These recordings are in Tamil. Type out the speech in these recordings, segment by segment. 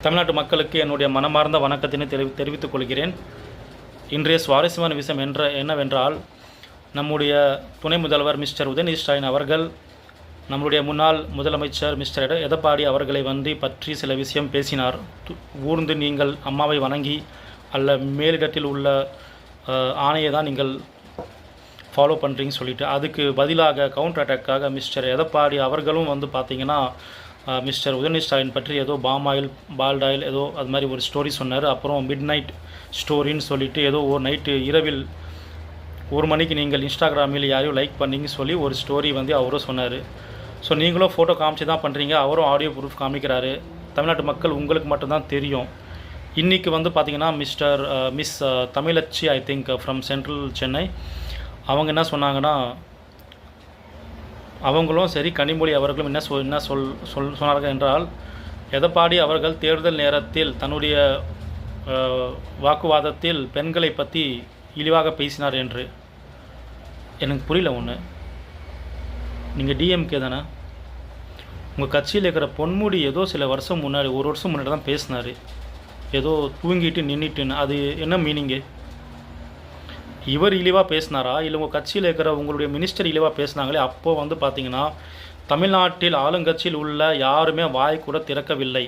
தமிழ்நாட்டு மக்களுக்கு என்னுடைய மனமார்ந்த வணக்கத்தினை தெரிவித்துக் கொள்கிறேன். இன்றைய சுவாரஸ்யமான விஷயம் என்னவென்றால், நம்முடைய துணை முதல்வர் மிஸ்டர் உதயநிதி ஸ்டாலின் அவர்கள் நம்முடைய முன்னாள் முதலமைச்சர் மிஸ்டர் எடப்பாடி அவர்களை பற்றி சில விஷயம் பேசினார். ஊர்ந்து நீங்கள் அம்மாவை வணங்கி அல்ல மேலிடத்தில் உள்ள ஆணையை தான் நீங்கள் ஃபாலோ பண்ணுறீங்கன்னு சொல்லிட்டு, அதுக்கு பதிலாக கவுண்டர் அட்டாக்காக மிஸ்டர் எடப்பாடி அவர்களும் பார்த்திங்கன்னா மிஸ்டர் உதயநிதி ஸ்டாலின் பற்றி ஏதோ பால்ட் ஆயில் ஏதோ அது மாதிரி ஒரு ஸ்டோரி சொன்னார். அப்புறம் மிட் நைட் ஸ்டோரின்னு சொல்லிவிட்டு ஏதோ ஒரு நைட்டு இரவில் 1 மணிக்கு நீங்கள் இன்ஸ்டாகிராமில் யாரையும் லைக் பண்ணிங்கன்னு சொல்லி ஒரு ஸ்டோரி அவரும் சொன்னார். ஸோ நீங்களும் ஃபோட்டோ காமிச்சு தான் பண்ணுறீங்க, அவரும் ஆடியோ ப்ரூஃப் காமிக்கிறாரு. தமிழ்நாட்டு மக்கள் உங்களுக்கு மட்டும்தான் தெரியும். இன்றைக்கி பார்த்திங்கன்னா miss Thamizhachi I think from central Chennai அவங்க என்ன சொன்னாங்கன்னா, அவங்களும் சரி கனிமொழி அவர்களும் என்ன சொன்னார்கள் என்றால், எடப்பாடி அவர்கள் தேர்தல் நேரத்தில் தன்னுடைய வாக்குவாதத்தில் பெண்களை பற்றி இழிவாக பேசினார் என்று. எனக்கு புரியல. ஒன்று, நீங்கள் டிஎம்கே தானே, உங்கள் கட்சியில் இருக்கிற பொன்முடி ஏதோ சில வருஷம் முன்னாடி 1 வருஷம் முன்னாடி தான் பேசினார், ஏதோ தூங்கிட்டு நின்றுட்டுன்னு. அது என்ன மீனிங்கு? இவர் இழிவாக பேசினாரா இல்லை உங்கள் கட்சியில் இருக்கிற உங்களுடைய மினிஸ்டர் இழிவாக பேசினாங்களே? அப்போது பார்த்திங்கன்னா தமிழ்நாட்டில் ஆளுங்கட்சியில் உள்ள யாருமே வாய் கூட திறக்கவில்லை.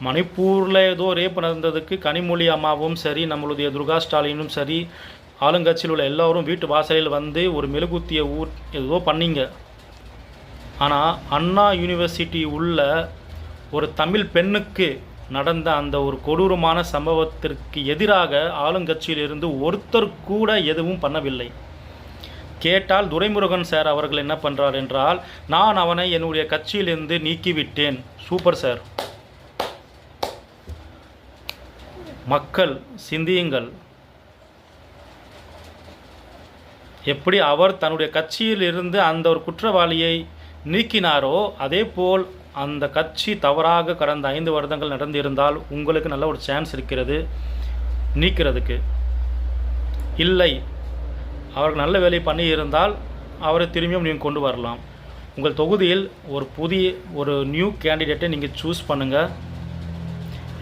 மணிப்பூரில் ஏதோ ரேப் நடந்ததுக்கு கனிமொழி அம்மாவும் சரி நம்மளுடைய துர்கா ஸ்டாலினும் சரி ஆளுங்கட்சியில் உள்ள எல்லோரும் வீட்டு வாசலில் ஒரு மெழுகுத்திய ஏதோ பண்ணிங்க. ஆனால் அண்ணா யூனிவர்சிட்டி உள்ள ஒரு தமிழ் பெண்ணுக்கு நடந்த அந்த ஒரு கொடூரமான சம்பவத்திற்கு எதிராக ஆளுங்கட்சியிலிருந்து ஒருத்தர் கூட எதுவும் பண்ணவில்லை. கேட்டால் துரைமுருகன் சார் அவர்கள் என்ன பண்ணுறார் என்றால், நான் அவனை என்னுடைய கட்சியிலிருந்து நீக்கிவிட்டேன். Super sir. மக்கள் சிந்தியுங்கள். எப்படி அவர் தன்னுடைய கட்சியிலிருந்து அந்த ஒரு குற்றவாளியை நீக்கினாரோ அதே போல் அந்த கட்சி தவறாக கடந்த 5 வருடங்கள் நடந்திருந்தால் உங்களுக்கு நல்ல ஒரு சான்ஸ் இருக்கிறது நீக்கிறதுக்கு. இல்லை அவர்கள் நல்ல வேலை பண்ணி இருந்தால் அவரை திரும்பியும் நீங்கள் கொண்டு வரலாம். உங்கள் தொகுதியில் ஒரு நியூ கேண்டிடேட்டை நீங்கள் சூஸ் பண்ணுங்கள்.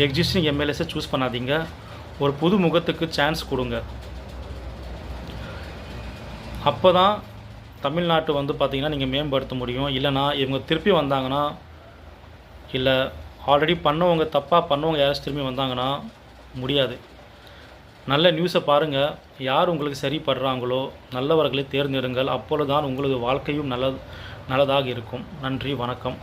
எக்ஸிஸ்டிங் எம்எல்ஏஸை சூஸ் பண்ணாதீங்க. ஒரு புது முகத்துக்கு சான்ஸ் கொடுங்க. அப்போ தான் தமிழ்நாட்டு பார்த்திங்கன்னா நீங்கள் மேம்படுத்த முடியும். இல்லைனா இவங்க திருப்பி வந்தாங்கன்னா, இல்லை ஆல்ரெடி தப்பாக பண்ணவங்க யாராச்சும் திரும்பி வந்தாங்கன்னா முடியாது. நல்ல நியூஸை பாருங்கள். யார் உங்களுக்கு சரிப்படுறாங்களோ நல்லவர்களை தேர்ந்தெடுங்கள். அப்பொழுது தான் உங்களது வாழ்க்கையும் நல்லதாக இருக்கும். நன்றி, வணக்கம்.